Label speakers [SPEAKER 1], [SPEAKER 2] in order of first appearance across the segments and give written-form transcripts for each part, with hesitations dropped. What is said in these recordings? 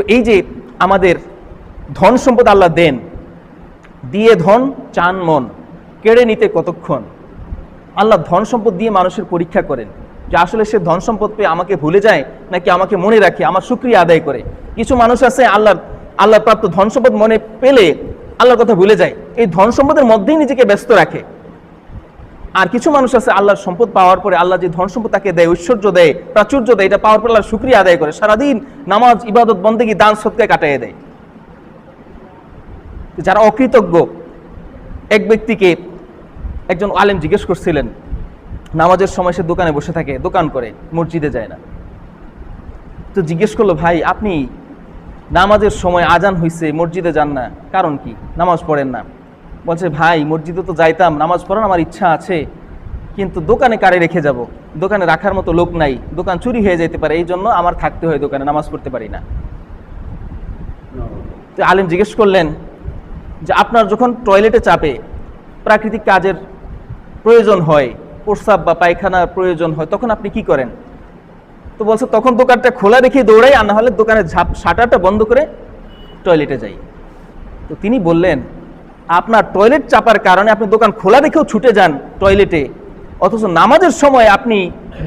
[SPEAKER 1] তো এই যে আমাদের ধন সম্পদ আল্লাহ দেন, দিয়ে ধন চান মন, কেড়ে নিতে কতক্ষণ। আল্লাহ ধন সম্পদ দিয়ে মানুষের পরীক্ষা করেন যে আসলে সে ধন সম্পদ পেয়ে আমাকে ভুলে যায় নাকি আমাকে মনে রাখে, আমার শুকরিয়া আদায় করে। কিছু মানুষ আছে আল্লাহ প্রাপ্ত ধন সম্পদ মনে পেলে আল্লাহর কথা ভুলে যায়, এই ধন সম্পদের মধ্যেই নিজেকে ব্যস্ত রাখে। আর কিছু মানুষ আছে আল্লাহর সম্পদ পাওয়ার পরে আল্লাহ যে ধন সম্পদ তাকে দেয়, ঐশ্বর্য দেয়, প্রাচুর্য দেয়, এটা পাওয়ার পর আল্লাহর শুকরিয়া আদায় করে, সারাদিন নামাজ, ইবাদত, বন্দেগী, দান সদকায় কাটাইয়ে দেয়। যারা অকৃতজ্ঞ, এক ব্যক্তিকে একজন আলেম জিজ্ঞেস করছিলেন, নামাজের সময় সে দোকানে বসে থাকে, দোকান করে, মসজিদে যায় না। তো জিজ্ঞেস করলো, ভাই আপনি নামাজের সময় আজান হইছে মসজিদে যান না, কারণ কি? নামাজ পড়েন না। বলছে, ভাই মসজিদে তো যাইতাম, নামাজ পড়ার আমার ইচ্ছা আছে, কিন্তু দোকানে কারে রেখে যাব, দোকানে রাখার মতো লোক নাই, দোকান চুরি হয়ে যেতে পারে, এই জন্য আমার থাকতে হয় দোকানে, নামাজ পড়তে পারি না। তো আলেম জিজ্ঞেস করলেন যে আপনার যখন টয়লেটে চাপে প্রাকৃতিক কাজের প্রয়োজন হয়, প্রস্রাব বা পায়খানার প্রয়োজন হয়, তখন আপনি কি করেন? তো বলছে, তখন দোকানটা খোলা রেখে দৌড়াই, আর না হলে দোকানের শাটারটা বন্ধ করে টয়লেটে যাই। তো তিনি বললেন, আপনার টয়লেট চাপার কারণে আপনি দোকান খোলা রেখেও ছুটে যান টয়লেটে, অথচ নামাজের সময় আপনি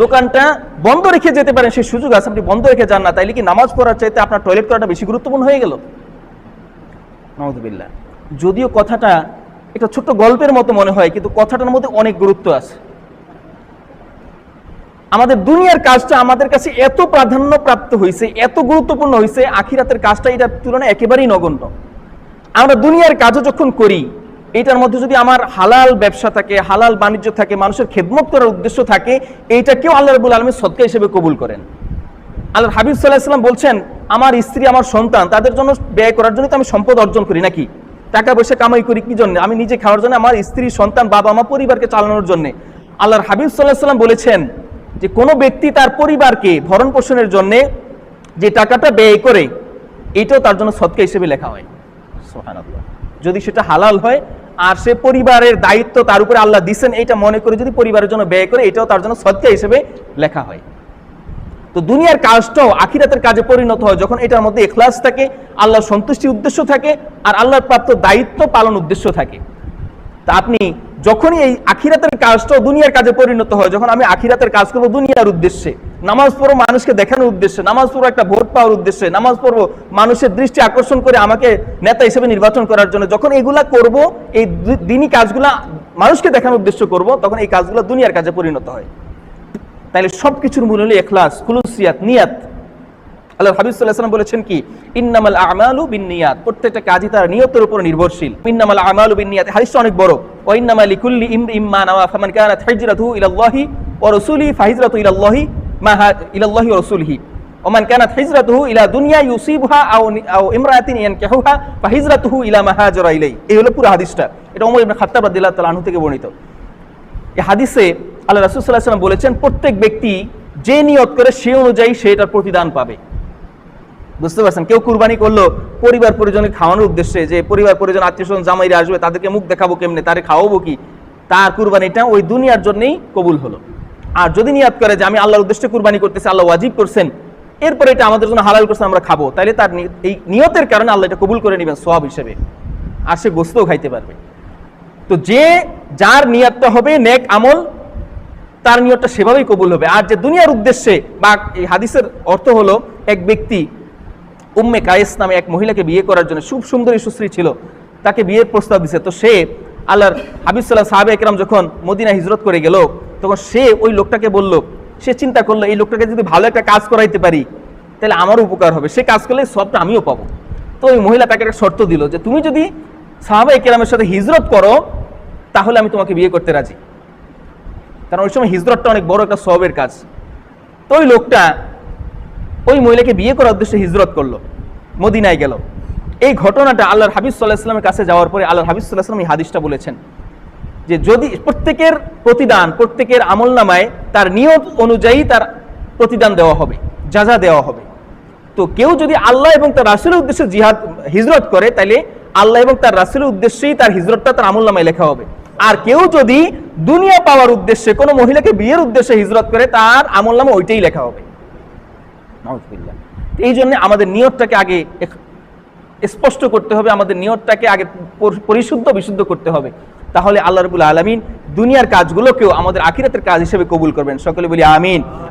[SPEAKER 1] দোকানটা বন্ধ রেখে যেতে পারেন, সেই সুযোগ আছে, আপনি বন্ধ রেখে যান না, তাইলে কি নামাজ পড়ার চাইতে আপনার টয়লেট করাটা বেশি গুরুত্বপূর্ণ হয়ে গেল? নাউযুবিল্লাহ। যদিও কথাটা একটা ছোট্ট গল্পের মতো মনে হয়, কিন্তু কথাটার মধ্যে অনেক গুরুত্ব আছে। আমাদের দুনিয়ার কাজটা আমাদের কাছে এত প্রাধান্য প্রাপ্ত হয়েছে, এত গুরুত্বপূর্ণ হয়েছে, আখিরাতের কাজটা এটার তুলনায় একেবারেই নগণ্য। আমরা দুনিয়ার কাজও যখন করি, এটার মধ্যে যদি আমার হালাল ব্যবসা থাকে, হালাল বাণিজ্য থাকে, মানুষের খেদমত করার উদ্দেশ্য থাকে, এইটাকেও আল্লাহ রাব্বুল আলামিন সদকা হিসেবে কবুল করেন। আল্লাহর হাবিব সাল্লাল্লাহু আলাইহি ওয়াসাল্লাম বলছেন, আমার স্ত্রী, আমার সন্তান, তাদের জন্য ব্যয় করার জন্য তো আমি সম্পদ অর্জন করি, নাকি টাকা পয়সা কামাই করি কি জন্য? আমি নিজে খাওয়ার জন্য, আমার স্ত্রী, সন্তান, বাবা মা, পরিবারকে চালানোর জন্য। আল্লাহর হাবিব সাল্লাল্লাহু আলাইহি ওয়াসাল্লাম বলেছেন যে কোনো ব্যক্তি তার পরিবারকে ভরণ পোষণের জন্য যে টাকাটা ব্যয় করে, এটাও তার জন্য সদকা হিসেবে লেখা হয়। সুবহানাল্লাহ। যদি সেটা হালাল হয়, আর সে পরিবারের দায়িত্ব তার উপরে আল্লাহ দিয়েছেন, এটা মনে করে যদি পরিবারের জন্য ব্যয় করে, এটাও তার জন্য সদকা হিসেবে লেখা হয়। তো দুনিয়ার কাজটাও আখিরাতের কাজে পরিণত হয় যখন এটার মধ্যে ইখলাস থাকে, আল্লাহর সন্তুষ্টির উদ্দেশ্য থাকে, আর আল্লাহর প্রাপ্ত দায়িত্ব পালন উদ্দেশ্য থাকে। তা আপনি যখনই এই আখিরাতের কাজটাও দুনিয়ার কাজে পরিণত হয়, যখন আমি আখিরাতের কাজ করবো দুনিয়ার উদ্দেশ্যে, নামাজ পড়বো মানুষকে দেখানোর উদ্দেশ্যে, নামাজ পড়বো একটা ভোট পাওয়ার উদ্দেশ্যে, নামাজ পড়বো মানুষের দৃষ্টি আকর্ষণ করে আমাকে নেতা হিসেবে নির্বাচন করার জন্য, যখন এগুলা করব, এই দিনই কাজগুলা মানুষকে দেখানোর উদ্দেশ্য করব, তখন এই কাজগুলো দুনিয়ার কাজে পরিণত হয়। তাইলে সবকিছুর মূল হলো ইখলাস, খুলুসিয়াত, নিয়াত। আল্লাহর হাবিব সাল্লাল্লাহু আলাইহি ওয়াসাল্লাম বলেছেন কি, ইন্নামাল আমালু বিন্নিয়াত, প্রত্যেকটা কাজই তার নিয়তের উপর নির্ভরশীল। ইন্নামাল আমালু বিন্নিয়াত, হাদিসটা অনেক বড়। ওয়া ইন্নামা লিকুল্লি ইমরিইম মা নাওয়া, ফামান কানাত হিজরাতুহু ইলাল্লাহি ওয়া রাসূলিহি ফাহিজরাতুহু ইলাল্লাহি ওয়া রাসূলিহি, ওয়া মান কানাত হিজরাতুহু ইলা দুনিয়া ইউসিবুহা আও ইমরাআতিন ইয়ানকিহুহা ফাহিজরাতুহু ইলা মা হাজারা ইলাইহি। এই হলো পুরো হাদিসটা। এটা ওমর ইবনে খাত্তাব রাদিয়াল্লাহু তাআলা আনহু থেকে বর্ণিত। এই হাদিসে আল্লাহ রাসূল সাল্লাল্লাহু আলাইহি ওয়াসাল্লাম বলেছেন, প্রত্যেক ব্যক্তি যে নিয়ত করে সে অনুযায়ী সে এটার প্রতিদান পাবে। বুঝতে পারছেন? কেউ কুরবানি করলো পরিবার পরিজনকে খাওয়ানোর উদ্দেশ্যে, যে পরিবার পরিজন, আত্মীয় স্বজন, জামাইরা আসবে, তাদেরকে মুখ দেখাবো কেমনে, তারে খাওয়াবো কি, তার কুরবানিটা ওই দুনিয়ার জন্যই কবুল হলো। আর যদি নিয়ত করে যে আমি আল্লাহর উদ্দেশ্যে কুরবানি করতেছি, আল্লাহ ওয়াজিব করছেন, এরপরে এটা আমাদের জন্য হালাল করছেন, আমরা খাবো, তাহলে তার এই নিয়তের কারণে আল্লাহ এটা কবুল করে নেবেন সওয়াব হিসেবে, আর সে গোশতও খাইতে পারবে। তো যার নিয়তটা হবে নেক আমল, তার নিয়তটা সেভাবেই কবুল হবে। আর যে দুনিয়ার উদ্দেশ্যে, বা এই হাদিসের অর্থ হলো, এক ব্যক্তি উম্মে কায়েস নামে এক মহিলাকে বিয়ে করার জন্য, খুব সুন্দরী সুশ্রী ছিল, তাকে বিয়ের প্রস্তাব দিছে। তো সে আল্লাহর হাবিব সাল্লাল্লাহু সাহাবা একরাম যখন মদিনা হিজরত করে গেল, তখন সে ওই লোকটাকে বলল, সে চিন্তা করলো এই লোকটাকে যদি ভালো একটা কাজ করাইতে পারি তাহলে আমারও উপকার হবে, সে কাজ করলে সবটা আমিও পাবো। তো ওই মহিলা তাকে একটা শর্ত দিল যে তুমি যদি সাহাবা একরামের সাথে হিজরত করো তাহলে আমি তোমাকে বিয়ে করতে রাজি। কারণ ওই সময় হিজরতটা অনেক বড় একটা সওয়াবের কাজ। তো ওই লোকটা ওই মহিলাকে বিয়ে করার উদ্দেশ্যে হিজরত করলো, মদিনায় গেল। এই ঘটনাটা আল্লাহর হাবিব সাল্লাল্লাহু আলাইহি ওয়াসাল্লামের কাছে যাওয়ার পরে আল্লাহর হাবিব সাল্লাল্লাহু আলাইহি ওয়াসাল্লাম এই হাদিসটা বলেছেন যে যদি প্রত্যেকের প্রতিদান, প্রত্যেকের আমলনামায় তার নিয়ত অনুযায়ী তার প্রতিদান দেওয়া হবে, জাযা দেওয়া হবে। তো কেউ যদি আল্লাহ এবং তার রাসূলের উদ্দেশ্যে হিজরত করে, তাহলে আল্লাহ এবং তার রাসূলের উদ্দেশ্যেই তার হিজরতটা তার আমলনামায় লেখা হবে। আর কেউ যদি দুনিয়া পাওয়ার উদ্দেশ্যে কোনো মহিলাকে বিয়ের উদ্দেশ্যে হিজরত করে, তার আমলনামা ওইটাই লেখা হবে। নাউযুবিল্লাহ। এই জন্য আমাদের নিয়তটাকে আগে স্পষ্ট করতে হবে, আমাদের নিয়তটাকে আগে পরিশুদ্ধ বিশুদ্ধ করতে হবে, তাহলে আল্লাহ রাব্বুল আলামিন দুনিয়ার কাজগুলোকেও আমাদের আখিরাতের কাজ হিসেবে কবুল করবেন। সকলে বলি আমিন।